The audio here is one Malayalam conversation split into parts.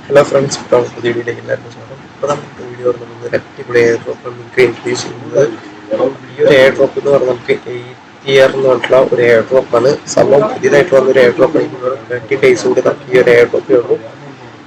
ഹലോ ഫ്രണ്ട്സ്, ഇപ്പോൾ പുതിയ വീഡിയോയിലേക്ക് എല്ലാവർക്കും സ്വാഗതം. ഇപ്പോൾ നമുക്ക് വീഡിയോ പറഞ്ഞത് ഒരു അടിപൊളി എയർ ഡ്രോപ്പ് നിങ്ങൾക്ക് ഇൻട്രൊഡ്യൂസ് ചെയ്യുന്നത്. ഈ ഒരു എയർ ഡ്രോപ്പ് എന്ന് പറഞ്ഞാൽ നമുക്ക് 8 ഇയർ എന്ന് പറഞ്ഞിട്ടുള്ള ഒരു എയർ ഡ്രോപ്പാണ്. സംഭവം പുതിയതായിട്ട് വന്നൊരു എയർ ഡ്രോപ്പ്. 30 days കൊണ്ട് നമുക്ക് ഈ ഒരു എയർ ഡ്രോപ്പ് ഉള്ളൂ.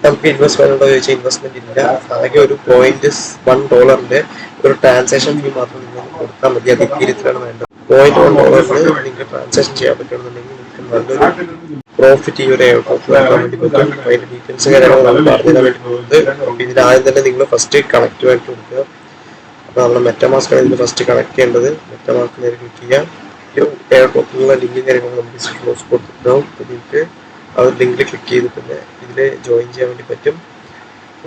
നമുക്ക് ഇൻവെസ്റ്റ്മെന്റ് ഉണ്ടോ ചോദിച്ചാൽ ഇൻവെസ്റ്റ്മെന്റ് ഇല്ല. ആകെ ഒരു $0.1 ഒരു ട്രാൻസാക്ഷൻ ഫീ മാത്രം നിങ്ങൾ കൊടുത്താൽ മതി. അത് ഇത്തരത്തിലാണ് വേണ്ടത്. $0.1 നിങ്ങൾക്ക് ട്രാൻസാക്ഷൻ ചെയ്യാൻ പറ്റുകയാണെന്നുണ്ടെങ്കിൽ നിങ്ങൾക്ക് നല്ലൊരു പ്രോഫിറ്റ് ഈ ഒരു എയർ ഡ്രോപ്പ് നടത്താൻ വേണ്ടി പറ്റും. അതിന്റെ ഡീറ്റെയിൽസ് കാര്യങ്ങൾ നമ്മൾ പറഞ്ഞു തരാൻ വേണ്ടി പോകുന്നത്. അപ്പോൾ ഇതിൽ ആദ്യം തന്നെ നിങ്ങൾ ഫസ്റ്റ് കണക്ട് ആയിട്ട് കൊടുക്കുക. അപ്പോൾ നമ്മൾ മെറ്റമാസ്ക് ആണ് ഇതിൽ ഫസ്റ്റ് കണക്ട് ചെയ്യേണ്ടത്. മെറ്റമാസ്ക് നേരെ ക്ലിക്ക് ചെയ്യുക. ഈ എയർ ഡ്രോപ്പിലുള്ള ലിങ്ക് കാര്യങ്ങൾ നമുക്ക് ക്ലോസ് കൊടുത്തിട്ടുണ്ടാവും. നിങ്ങൾക്ക് ആ ഒരു ലിങ്കിൽ ക്ലിക്ക് ചെയ്തിട്ട് ഇതിൽ ജോയിൻ ചെയ്യാൻ വേണ്ടി പറ്റും.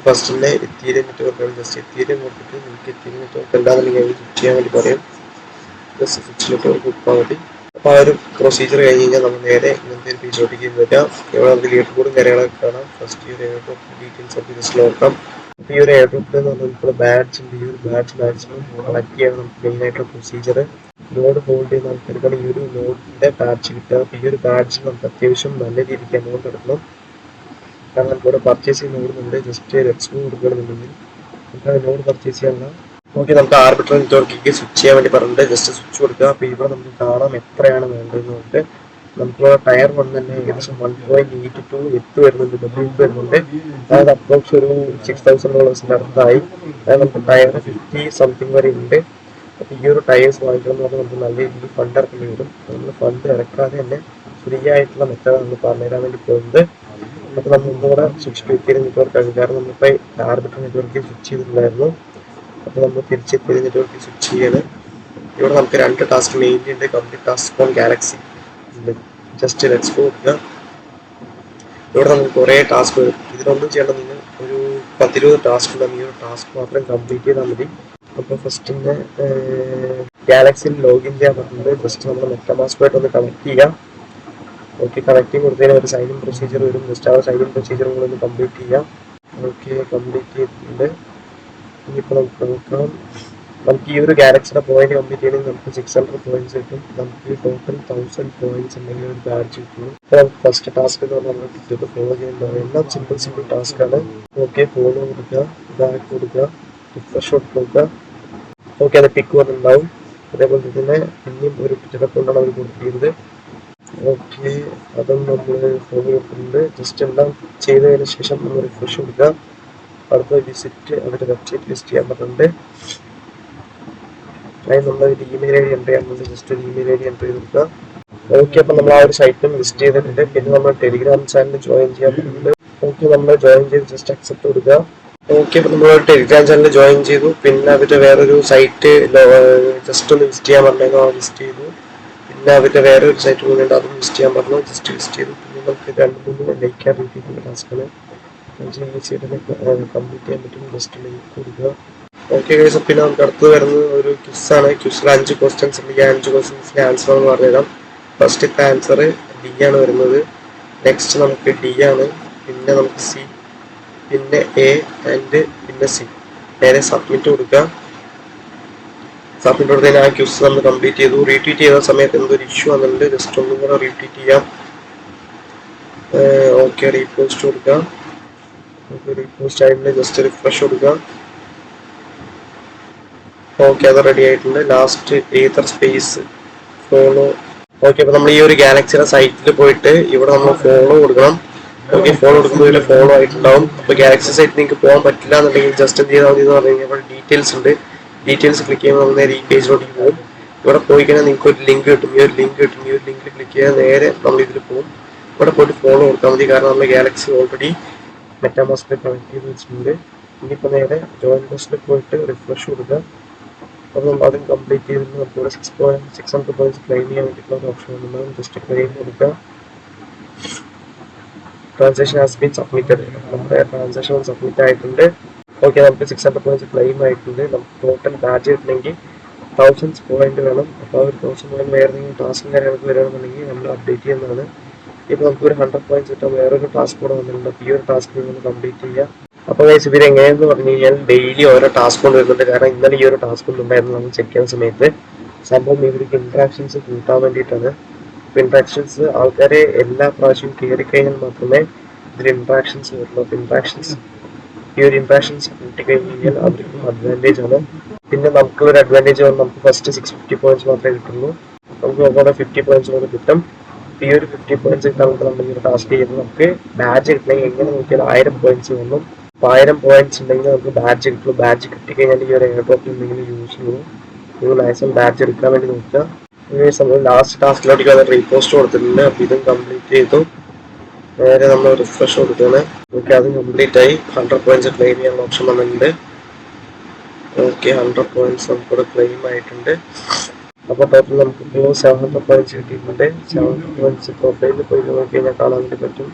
ഫസ്റ്റ് തന്നെ എത്തീരിയം നെറ്റ്വർക്കാണ്. ജസ്റ്റ് എത്തീരിയം കൊടുത്തിട്ട് നിങ്ങൾക്ക് എത്തീരിയം നെറ്റ്വർക്ക് എന്താണെന്നുണ്ടെങ്കിൽ അത് സ്വിച്ച് ചെയ്യാൻ വേണ്ടി പറയും. ജസ്റ്റ് സ്വിച്ച് നെറ്റ്വർക്ക് കൊടുത്താൽ മതി. അപ്പോൾ ആ ഒരു പ്രൊസീജിയർ കഴിഞ്ഞ് കഴിഞ്ഞാൽ നമ്മൾ നേരെ ഇങ്ങനത്തെ ഒരു പേജിലോട്ടേക്ക് വരാം. ഇവിടെ നമുക്ക് ലീഡർ ബോർഡും കാര്യങ്ങളൊക്കെ കാണാം. ഫസ്റ്റ് ഈ ഒരു എയർ ഡ്രോപ്പ് ഡീറ്റെയിൽസ് ഒക്കെ ജസ്റ്റ് നോക്കാം. അപ്പോൾ ഈ ഒരു എയർ ഡ്രോപ്പിൽ എന്ന് പറഞ്ഞാൽ ഇപ്പോൾ ബാഡ്ജ് ഉണ്ട്. ഈ ഒരു ബാഡ്ജ് മാക്സിമം കളക്ട് ചെയ്യാൻ നമുക്ക് മെയിൻ ആയിട്ടുള്ള പ്രൊസീജിയർ. നോഡ് ഹോൾഡ് ചെയ്യുന്ന ആൾക്കാർക്കാണ് ഈ ഒരു നോഡിൻ്റെ ബാഡ്ജ് കിട്ടുക. അപ്പോൾ ഈ ഒരു ബാഡ്ജ് നമുക്ക് അത്യാവശ്യം നല്ല രീതിക്ക് എമൗണ്ട് എടുക്കണം. കാരണം നമുക്കിവിടെ പർച്ചേസ് ചെയ്യുന്ന നോടുന്നുണ്ട്. ജസ്റ്റ് ലെറ്റ്സ് മൂവ് കൊടുക്കണമെന്നുണ്ടെങ്കിൽ നമുക്ക് ആ നോഡ് പർച്ചേസ് ചെയ്യാനുള്ള ഓക്കെ. നമുക്ക് ആർബിട്രറി നെറ്റ്വർക്കിലേക്ക് സ്വിച്ച് ചെയ്യാൻ വേണ്ടി പറഞ്ഞിട്ട് ജസ്റ്റ് സ്വിച്ച് കൊടുക്കുക. അപ്പോൾ ഇവിടെ നമുക്ക് കാണാം എത്രയാണ് വേണ്ടതെന്ന് പറഞ്ഞിട്ട്. നമുക്കുള്ള ടയർ വൺ തന്നെ ഏകദേശം 1.82 എത്ത് വരുന്നുണ്ട്, ഡബ്ല്യു വരുന്നുണ്ട്. അതായത് അപ്രോക്സ് ഒരു $6,000 അടുത്തായി. അതായത് നമുക്ക് ടയർ 50 സംതിങ് വരെ ഉണ്ട്. അപ്പോൾ ഈ ഒരു ടയേഴ്സ് വാങ്ങിക്കണം എന്ന് പറഞ്ഞാൽ നമുക്ക് നല്ല രീതിയിൽ ഫണ്ട് ഇറക്കേണ്ടി വരും. നമ്മൾ ഫണ്ട് ഇറക്കാതെ തന്നെ ഫ്രീ ആയിട്ടുള്ള മെത്തേഡ് നമ്മൾ പറഞ്ഞുതരാൻ വേണ്ടി പോകുന്നത്. അപ്പോൾ നമ്മൾ ഒന്നുകൂടെ സ്വിച്ച് ടു എത്തിയ നെറ്റ്വർക്ക് ആകും. കാരണം നമ്മളിപ്പോൾ ആർബിട്രറി നെറ്റ്വർക്ക് സ്വിച്ച് ചെയ്തിട്ടുണ്ടായിരുന്നു. അപ്പോൾ നമ്മൾ തിരിച്ചെത്തിയ നെറ്റ്വർക്ക് സ്വിച്ച് ചെയ്യണം. ഇവിടെ നമുക്ക് 2 ടാസ്ക് മെയിൻലി ഉണ്ട്. കംപ്ലീറ്റ് ടാസ്ക് ഓൺ ഗാലക്സി ഉണ്ട്. ജസ്റ്റ് ലെറ്റ്സ് ഗോ കൊടുക്കുക. ഇവിടെ നമുക്ക് കുറേ ടാസ്ക് വരും. ഇതിലൊന്നും ചെയ്യേണ്ട, നിങ്ങൾ ഒരു 10-20 ടാസ്ക് ഉണ്ടാകും. ഈ ഒരു ടാസ്ക് മാത്രം കംപ്ലീറ്റ് ചെയ്താൽ മതി. അപ്പോൾ ഫസ്റ്റ് തന്നെ ഗാലക്സിയിൽ ലോഗിൻ ചെയ്യാൻ പറ്റുന്നത്. ജസ്റ്റ് നമ്മൾ മെറ്റമാസ്കുമായിട്ട് ഒന്ന് കണക്ട് ചെയ്യാം. ഓക്കെ, കണക്റ്റിംഗ് കൊടുത്തതിന് ഒരു സൈൻ ഇൻ പ്രൊസീജിയർ വരും. ജസ്റ്റ് ആ സൈൻ ഇൻ പ്രൊസീജിയർ കൂടെ കംപ്ലീറ്റ് ചെയ്യാം. ഓക്കെ, കംപ്ലീറ്റ് ചെയ്തിട്ടുണ്ട്. ഇനിയിപ്പോൾ നമുക്ക് നോക്കാം. നമുക്ക് ഈ ഒരു ഗാലക്സിയുടെ പോയിന്റ് കംപ്ലീറ്റ് ചെയ്യണമെങ്കിൽ നമുക്ക് 600 പോയിന്റ്സ് കിട്ടും. നമുക്ക് ടോട്ടൽ 1000 പോയിന്റ്സ് ഉണ്ടെങ്കിൽ ഒരു ബാഡ്ജ് കിട്ടും. അപ്പോൾ നമുക്ക് ഫസ്റ്റ് ടാസ്ക് എന്ന് പറഞ്ഞാൽ നമ്മൾ കിട്ടിയിട്ട് ഫോളോ ചെയ്യുന്നത് എല്ലാം സിമ്പിൾ ടാസ്ക് ആണ്. ഓക്കെ, ഫോളോ കൊടുക്കുക, ബാക്ക് കൊടുക്കുക, റിഫ്രഷ് കൊടുക്കുക. ഓക്കെ, അത് പിക്ക് വന്നിട്ടുണ്ടാവും. അതേപോലെ തന്നെ ഇനിയും ഒരു പിറ്റപ്പ് കൊണ്ടാണ് അവർ കൊടുത്തിരുന്നത്. ഓക്കെ, അതും നമ്മൾ ഫോളോ കൊടുക്കുന്നുണ്ട്. ജസ്റ്റ് എല്ലാം ചെയ്തതിന് ശേഷം നമ്മൾ റിഫ്രഷ് കൊടുക്കുക. അടുത്ത വിസിറ്റ് അവരുടെ വെബ്സൈറ്റ് ലിസ്റ്റ് ചെയ്യാൻ പറ്റുന്നുണ്ട്. അതിന് നമ്മളൊരു ഇമെയിൽ ഐ ഡി എൻ്റർ ചെയ്യാൻ ജസ്റ്റ് ഒരു ഇമെയിൽ ഐ ഡി എൻ്റർ ചെയ്ത് കൊടുക്കുക. ഓക്കെ, അപ്പം നമ്മൾ ആ ഒരു സൈറ്റും ലിസ്റ്റ് ചെയ്തിട്ടുണ്ട്. പിന്നെ നമ്മൾ ടെലിഗ്രാം ചാനൽ ജോയിൻ ചെയ്യാൻ പറ്റുന്നുണ്ട്. ഓക്കെ, നമ്മൾ ജോയിൻ ചെയ്ത് ജസ്റ്റ് അക്സെപ്റ്റ് കൊടുക്കുക. ഓക്കെ, അപ്പം നമ്മൾ ടെലിഗ്രാം ചാനൽ ജോയിൻ ചെയ്തു. പിന്നെ അവരുടെ വേറൊരു സൈറ്റ് ജസ്റ്റ് ഒന്ന് വിസിറ്റ് ചെയ്യാൻ പറഞ്ഞാൽ വിസിറ്റ് ചെയ്തു. പിന്നെ അവരുടെ വേറൊരു സൈറ്റ് കൂടെ ഉണ്ട്, അതും വിസിറ്റ് ചെയ്യാൻ പറഞ്ഞു. ജസ്റ്റ് വിസിറ്റ് ചെയ്തു. പിന്നെ നമുക്ക് 2-3 ലൈക്ക് ആൻ റിപ്പീറ്റിംഗ് ടാസ്ക്കാണ്. കംപ്ലീറ്റ് ചെയ്യാൻ പറ്റും. ജസ്റ്റ് ലൈക്ക് കൊടുക്കുക. ഓക്കെ ഗൈസ്, പിന്നെ നമുക്ക് അടുത്ത് വരുന്നത് ഒരു ക്വിസാണ്. ക്വിസിൽ 5 ക്വസ്റ്റ്യൻസ് ഉണ്ട്. ഈ 5 ക്വസ്റ്റ്യൻസിൻ്റെ ആൻസർ എന്ന് പറഞ്ഞുതരാം. ഫസ്റ്റത്തെ ആൻസർ ഡി ആണ് വരുന്നത്. നെക്സ്റ്റ് നമുക്ക് ഡി ആണ്. പിന്നെ നമുക്ക് സി, പിന്നെ എ ആൻഡ് പിന്നെ സി. നേരെ സബ്മിറ്റ് കൊടുക്കുക. സബ്മിറ്റ് കൊടുത്തതിന് ആ ക്വിസ് നമ്മൾ കംപ്ലീറ്റ് ചെയ്തു. റീട്വീറ്റ് ചെയ്ത സമയത്ത് എന്തൊരു ഇഷ്യൂ വന്നിട്ടുണ്ട്. ജസ്റ്റ് ഒന്നും കൂടെ റീട്വീറ്റ് ചെയ്യാം. ഓക്കെ, റീപോസ്റ്റ് കൊടുക്കുക. റീപോസ്റ്റ് ആയിട്ടുണ്ട്. ജസ്റ്റ് റിഫ്രഷ് കൊടുക്കുക. ഓക്കെ, അത് റെഡി ആയിട്ടുണ്ട്. Last ether space follow. Okay, അപ്പോൾ നമ്മൾ ഈ ഒരു ഗാലക്സിയുടെ സൈറ്റിൽ പോയിട്ട് ഇവിടെ നമ്മൾ ഫോളോ കൊടുക്കണം. ഓക്കെ, ഫോളോ കൊടുക്കുമ്പോൾ ഇതിൽ ഫോളോ ആയിട്ടുണ്ടാവും. അപ്പോൾ ഗാലക്സി സൈറ്റിൽ നിങ്ങൾക്ക് പോകാൻ പറ്റില്ല എന്നുണ്ടെങ്കിൽ ജസ്റ്റ് എന്ത് ചെയ്താൽ മതി എന്ന് പറഞ്ഞു കഴിഞ്ഞാൽ ഇവിടെ ഡീറ്റെയിൽസ് ഉണ്ട്. ഡീറ്റെയിൽസ് ക്ലിക്ക് ചെയ്യുമ്പോൾ നമ്മൾ നേരെ ഈ പേജിലോട്ട് പോകും. ഇവിടെ പോയി കഴിഞ്ഞാൽ നിങ്ങൾക്ക് ഒരു ലിങ്ക് കിട്ടും. ഈ ഒരു ലിങ്ക് കിട്ടും. ഈ ഒരു ലിങ്കിൽ ക്ലിക്ക് ചെയ്യാൻ നേരെ നമ്മൾ ഇതിൽ പോകും. ഇവിടെ പോയിട്ട് ഫോളോ കൊടുത്താൽ മതി. കാരണം നമ്മൾ ഗാലക്സി ഓൾറെഡി മെറ്റാമാസ്കിൽ കണക്ട് ചെയ്ത് വെച്ചിട്ടുണ്ട്. ഇനിയിപ്പോൾ നേരെ ജോയിൻ ലിസ്റ്റിൽ പോയിട്ട് റിഫ്രഷ് കൊടുക്കുക. അപ്പോൾ നമ്മൾ അതും കംപ്ലീറ്റ് ചെയ്തിട്ട് നമുക്കിവിടെ 600 പോയിന്റ്സ് ക്ലെയിം ചെയ്യാൻ വേണ്ടിയിട്ടുള്ള ഒരു ഓപ്ഷൻ ഉണ്ടാകും. ജസ്റ്റ് ക്ലെയിം കൊടുക്കുക. Transaction has been submitted. നമ്മുടെ ട്രാൻസാക്ഷൻ സബ്മിറ്റ് ആയിട്ടുണ്ട്. ഓക്കെ, നമുക്ക് 600 പോയിന്റ്സ് ക്ലെയിം ആയിട്ടുണ്ട്. നമുക്ക് ടോട്ടൽ ബാഡ്ജ് കിട്ടണമെങ്കിൽ 1000 പോയിന്റ് വേണം. അപ്പോൾ ആ ഒരു 1000 പോയിന്റ് വേറെ എന്തെങ്കിലും ടാസ്കും കാര്യങ്ങളൊക്കെ വരികയാണെന്നുണ്ടെങ്കിൽ നമ്മൾ അപ്ഡേറ്റ് ചെയ്യുന്നതാണ്. ഇപ്പോൾ നമുക്കൊരു 100 പോയിന്റ്സ് കിട്ടാൻ വേറൊരു ടാസ്ക് കൂടെ വന്നിട്ടുണ്ട്. അപ്പോൾ ഈ ഒരു ടാസ്ക് നമ്മൾ കംപ്ലീറ്റ് ചെയ്യുക. അപ്പോൾ ഗൈസ്, ഇവർ എങ്ങനെയെന്ന് പറഞ്ഞു കഴിഞ്ഞാൽ ഡെയിലി ഓരോ ടാസ്ക് കൊണ്ട് വരുന്നുണ്ട്. കാരണം ഇന്നലെ ഈ ഒരു ടാസ്ക് ഒന്നും ഉണ്ടായിരുന്നു. നമ്മൾ ചെക്ക് ചെയ്യുന്ന സമയത്ത് സംഭവം ഇവർക്ക് ഇൻട്രാക്ഷൻസ് കൂട്ടാൻ വേണ്ടിയിട്ടാണ്. അപ്പോൾ ഇൻട്രാക്ഷൻസ് ആൾക്കാരെ എല്ലാ പ്രാവശ്യവും കയറി കഴിഞ്ഞാൽ മാത്രമേ ഇതിൽ ഇൻട്രാക്ഷൻസ് വരുള്ളൂ. അപ്പോൾ ഇൻട്രാക്ഷൻസ് ഈ ഒരു ഇൻട്രാക്ഷൻസ് കൂട്ടിക്കഴിഞ്ഞ് കഴിഞ്ഞാൽ അവർക്കും അഡ്വാൻറ്റേജ് ആണ്. പിന്നെ നമുക്കുള്ളൊരു അഡ്വാൻറ്റേജ് ആണ്, നമുക്ക് ഫസ്റ്റ് 650 പോയിന്റ്സ് മാത്രമേ കിട്ടുള്ളൂ. നമുക്ക് നോക്കുമ്പോൾ 50 പോയിന്റ്സ് കൂടെ കിട്ടും. ഈ ഒരു 50 പോയിന്റ്സ് കിട്ടാൻ നമ്മൾ ഈ ഒരു ടാസ്ക് ചെയ്ത് നമുക്ക് ബാഡ്ജ് കിട്ടണമെങ്കിൽ എങ്ങനെ നോക്കിയാൽ 1000 പോയിന്റ്സ് വന്നു. 1000 പോയിന്റ്സ് ഉണ്ടെങ്കിൽ നമുക്ക് ബാഡ്ജ് കിട്ടുള്ളൂ. ബാഡ്ജ് കിട്ടിക്കഴിഞ്ഞാൽ ഈ ഒരു എയർ ഡ്രോപ്പിൽ എന്തെങ്കിലും യൂസ് ചെയ്യുള്ളൂ. നിങ്ങൾ മാക്സിമം ബാഡ്ജ് എടുക്കാൻ വേണ്ടി നോക്കുക. നമ്മൾ ലാസ്റ്റ് ടാസ്കിലോട്ട് അത് റീപോസ്റ്റ് കൊടുത്തിട്ടുണ്ട്. അപ്പോൾ ഇതും കംപ്ലീറ്റ് ചെയ്തു. നേരെ നമ്മൾ റിഫ്രഷ് കൊടുക്കുകയാണ്. ഓക്കെ, അത് കംപ്ലീറ്റ് ആയി. 100 പോയിന്റ്സ് ക്ലെയിം ചെയ്യാനുള്ള ഓപ്ഷൻ വന്നിട്ടുണ്ട്. ഓക്കെ, 100 പോയിന്റ്സ് നമുക്കിവിടെ ക്ലെയിം ആയിട്ടുണ്ട്. അപ്പോൾ ടോട്ടൽ നമുക്കിപ്പോൾ 700 പോയിന്റ്സ് കിട്ടിയിട്ടുണ്ട്. 700 പോയിന്റ്സ് പ്രൊഫൈലിൽ പോയി നോക്കി കഴിഞ്ഞാൽ കാണാൻ വേണ്ടി പറ്റും.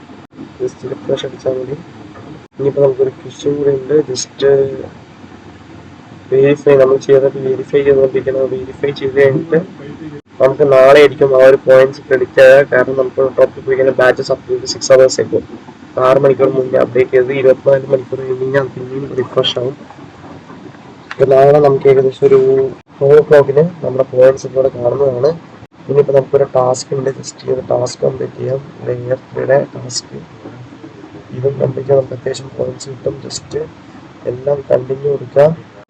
ജസ്റ്റ് റിഫ്രഷ് അടിച്ചാൽ മതി. ഇനിയിപ്പോൾ നമുക്കൊരു ക്വസ്റ്റ്യൻ കൂടെ ഉണ്ട്. ജസ്റ്റ് വെരിഫൈ നമ്മൾ ചെയ്തിട്ട് വെരിഫൈ ചെയ്തുകൊണ്ടിരിക്കുന്നത്. വെരിഫൈ ചെയ്ത് കഴിഞ്ഞിട്ട് നമുക്ക് നാളെ ആയിരിക്കും ആ ഒരു പോയിന്റ്സ് ക്രെഡിറ്റ് ആവുക. കാരണം നമുക്ക് ടോപ്പിൽ പോയി കഴിഞ്ഞാൽ ബാച്ചസ് അപ്ഡേറ്റ് 6 hours ആയിരിക്കും. 6 മണിക്കൂർ മുന്നേ അപ്ഡേറ്റ് ചെയ്ത് 24 മണിക്കൂർ കഴിഞ്ഞാൽ പിന്നെയും റിഫ്രഷ് ആവും. അപ്പോൾ നാളെ നമുക്ക് ഏകദേശം ഒരു 4 o'clock നമ്മുടെ പോയിന്റ്സ് ഇവിടെ കാണുന്നതാണ്. ഇനിയിപ്പോൾ നമുക്കൊരു ടാസ്ക് ഉണ്ട്. ജസ്റ്റ് ഈ ഒരു ടാസ്ക് കംപ്ലീറ്റ് ചെയ്യാം. ലെയർ ടാസ്ക് ഇതും കംപ്ലീറ്റ് ചെയ്യാൻ നമുക്ക് അത്യാവശ്യം പോയിന്റ്സ് കിട്ടും. ജസ്റ്റ് എല്ലാം കണ്ടിന്യൂ കൊടുക്കുക.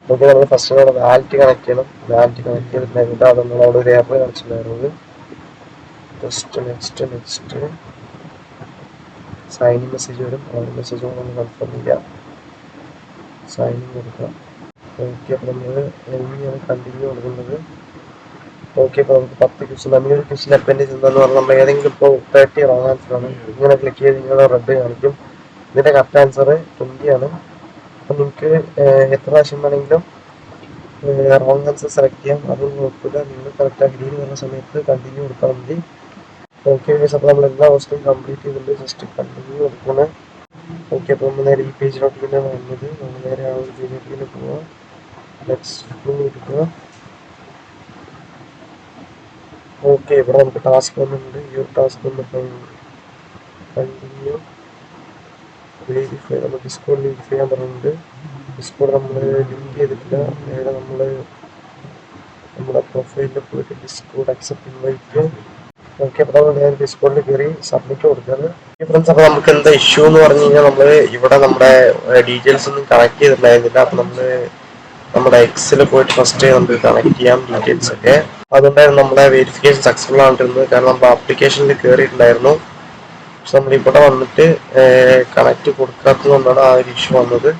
നമുക്ക് നമ്മൾ ഫസ്റ്റ് നമ്മുടെ വാലറ്റ് കണക്ട് ചെയ്യണം. വാലറ്റ് കണക്ട് ചെയ്തിട്ടുണ്ടെങ്കിൽ അത് നമ്മളവിടെ ഒരു എറർ കാണിച്ചിട്ടുണ്ടായിരുന്നത്. ജസ്റ്റ് നെക്സ്റ്റ് സൈനിങ് മെസ്സേജ് വരും. ആ ഒരു മെസ്സേജ് നമ്മൾ കൺഫേം ചെയ്യുക. സൈനിങ് കൊടുക്കുക. ഓക്കെ, അപ്പോൾ നമ്മൾ എങ്ങനെയാണ് കണ്ടിന്യൂ കൊടുക്കുന്നത്. ഓക്കെ, അപ്പോൾ നമുക്ക് 10 ക്വസ്റ്റ്യൻ. നമ്മൾ ഒരു ക്വസ്റ്റ്യൻ അപ്പൻഡേജ് എന്താണെന്ന് പറഞ്ഞാൽ നമ്മൾ ഏതെങ്കിലും ഇപ്പോൾ 30 റോങ് ആൻസറാണ്. ഇങ്ങനെ ക്ലിക്ക് ചെയ്ത് നിങ്ങൾ റെഡ് കാണിക്കും. ഇതിൻ്റെ കറക്റ്റ് ആൻസർ 20 ആണ്. അപ്പം നിങ്ങൾക്ക് എത്ര പ്രാവശ്യം വേണമെങ്കിലും റോങ് ആൻസർ സെലക്ട് ചെയ്യാം. അതൊന്നും കുഴപ്പമില്ല. നിങ്ങൾ കറക്റ്റ് ഗ്രീൻ വരുന്ന സമയത്ത് കണ്ടിന്യൂ കൊടുത്താൽ മതി. ഓക്കെ, അപ്പോൾ നമ്മൾ എല്ലാ ക്വസ്റ്റ്യനും കംപ്ലീറ്റ് ചെയ്തിട്ടുണ്ട്. ജസ്റ്റ് കണ്ടിന്യൂ കൊടുക്കണം. ഓക്കെ, അപ്പോൾ നമ്മൾ നേരെ ഈ പേജിലോട്ട് പിന്നെ വന്നത്. നമ്മൾ നേരെ ആ ഒരു പേജിലേക്ക് പോവാം. നെക്സ്റ്റ് എടുക്കുക. ഓക്കെ, ഇവിടെ നമുക്ക് ടാസ്ക് വന്നിട്ടുണ്ട്. ഈ ഒരു ടാസ്ക് വന്നിട്ട് കണ്ടിന്യൂ വെരിഫൈ. നമ്മൾ ഡിസ്കോഡ് വെരിഫൈ ചെയ്യാൻ പറഞ്ഞിട്ടുണ്ട്. ഡിസ്കോഡ് നമ്മൾ ലിങ്ക് ചെയ്തിട്ടില്ല. നേരെ നമ്മൾ നമ്മുടെ പ്രൊഫൈലിൽ പോയിട്ട് ഡിസ്കോഡ് അക്സെപ്റ്റ് ഇൻവൈറ്റ്. ഓക്കെ, അപ്പോൾ നമ്മൾ നേരെ ഡിസ്കോഡിൽ കയറി സബ്മിറ്റ് കൊടുക്കുന്നത്. ഫ്രണ്ട്സ്, അപ്പോൾ നമുക്ക് എന്താ ഇഷ്യൂ എന്ന് പറഞ്ഞു കഴിഞ്ഞാൽ നമ്മൾ ഇവിടെ നമ്മുടെ ഡീറ്റെയിൽസ് ഒന്നും കണക്ട് ചെയ്തിട്ടുണ്ടായിരുന്നില്ല. അപ്പോൾ നമ്മൾ നമ്മുടെ എക്സിൽ പോയിട്ട് ഫസ്റ്റ് നമുക്ക് കണക്ട് ചെയ്യാം ഡീറ്റെയിൽസ് ഒക്കെ. അതുകൊണ്ടായിരുന്നു നമ്മുടെ വെരിഫിക്കേഷൻ സക്സസ്ഫുൾ ആയിട്ടിരുന്നത്. കാരണം നമ്മൾ ആപ്ലിക്കേഷനിൽ കയറിയിട്ടുണ്ടായിരുന്നു. പക്ഷെ നമ്മൾ ഇവിടെ വന്നിട്ട് കണക്ട് കൊടുക്കാത്തത് കൊണ്ടാണ് ആ ഒരു ഇഷ്യൂ വന്നത്.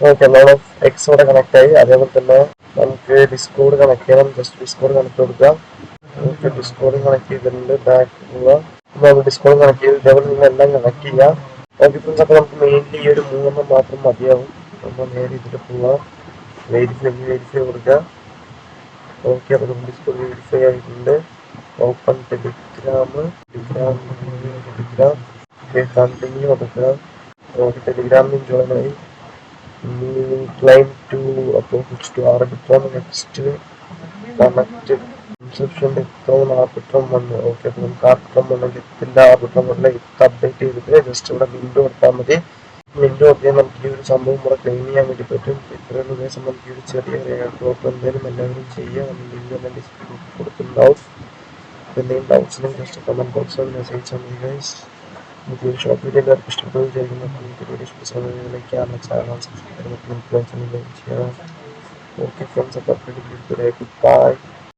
ഓക്കെ, നമ്മൾ എക്സോടെ കണക്ട് ആയി. അതേപോലെ തന്നെ നമുക്ക് ഡിസ്കോഡ് കണക്ട് ചെയ്യണം. ജസ്റ്റ് ഡിസ്കോഡ് കണക്ട് കൊടുക്കാം. ഓക്കെ, ഡിസ്കോഡ് കണക്ട് ചെയ്തിട്ടുണ്ട്. ബാക്ക് പോവുക. നമ്മൾ ഡിസ്കോഡ് കണക്ട് ചെയ്ത് ഇതേപോലെ നിങ്ങളെല്ലാം കണക്ട് ചെയ്യാം. ഓക്കെ ഫ്രണ്ട്സ്, അപ്പോൾ നമുക്ക് മെയിൻലി ഈ ഒരു 3 മാത്രം മതിയാവും. നമ്മൾ നേരെ ഇതിൽ പോവാം. വെരിഫൈ കൊടുക്കുക. ഓക്കെ, അപ്പോൾ നമ്മൾ ഡിസ്കോഡ് വെരിഫൈ ആയിട്ടുണ്ട്. Open Telegram. ഓക്കെ, കണ്ടിന്യൂ കൊടുക്കുക. ഓക്കെ, ടെലിഗ്രാമിൽ ജോയിൻ ആയി. Claim to approach to Arbitrum. Next connect inception എത്തോൺ ആർബിട്രോൺ 1. ഓക്കെ, അപ്പോൾ നമുക്ക് ആർബിട്രോൺ 1 എത്തില്ല. ആർബിട്രോൺ 1 ഇത് അപ്ഡേറ്റ് ചെയ്തിട്ട് ജസ്റ്റ് ഇവിടെ വിൻഡോ കൊടുത്താൽ മതി. വിൻഡോ കൊടുത്താൽ നമുക്ക് ഈ ഒരു സംഭവം ഇവിടെ ക്ലെയിം ചെയ്യാൻ വേണ്ടി പറ്റും. ഇത്രയുള്ള ദിവസം നമുക്ക് ഈ ഒരു ചെറിയ ഡ്രോപ്പ് എന്തായാലും എല്ലാവരും ചെയ്യാം. ലിങ്ക് എല്ലാം ഡിസ്ക്രിപ്ഷനിൽ കൊടുത്തിട്ടുണ്ടാവും. എന്തെങ്കിലും ഡൗട്ട്സിനും ജസ്റ്റ് കമൻറ്റ് ബോക്സിൽ മെസ്സേജ് ചെയ്യാൻ ഗൈസ്. നമുക്ക് ഒരു ഷോർട്ട് വീഡിയോ എല്ലാവർക്കും ഇഷ്ടപ്പെടുന്നു വിചാരിക്കുന്നു. നിങ്ങൾക്ക് വീഡിയോ ഇഷ്ടപ്പെടുന്ന ചാനൽ സബ്സ്ക്രൈബ് ചെയ്യാം. ഓക്കെ ഫ്രണ്ട്സ്, അപ്പോൾ ഗുഡ് ബൈ.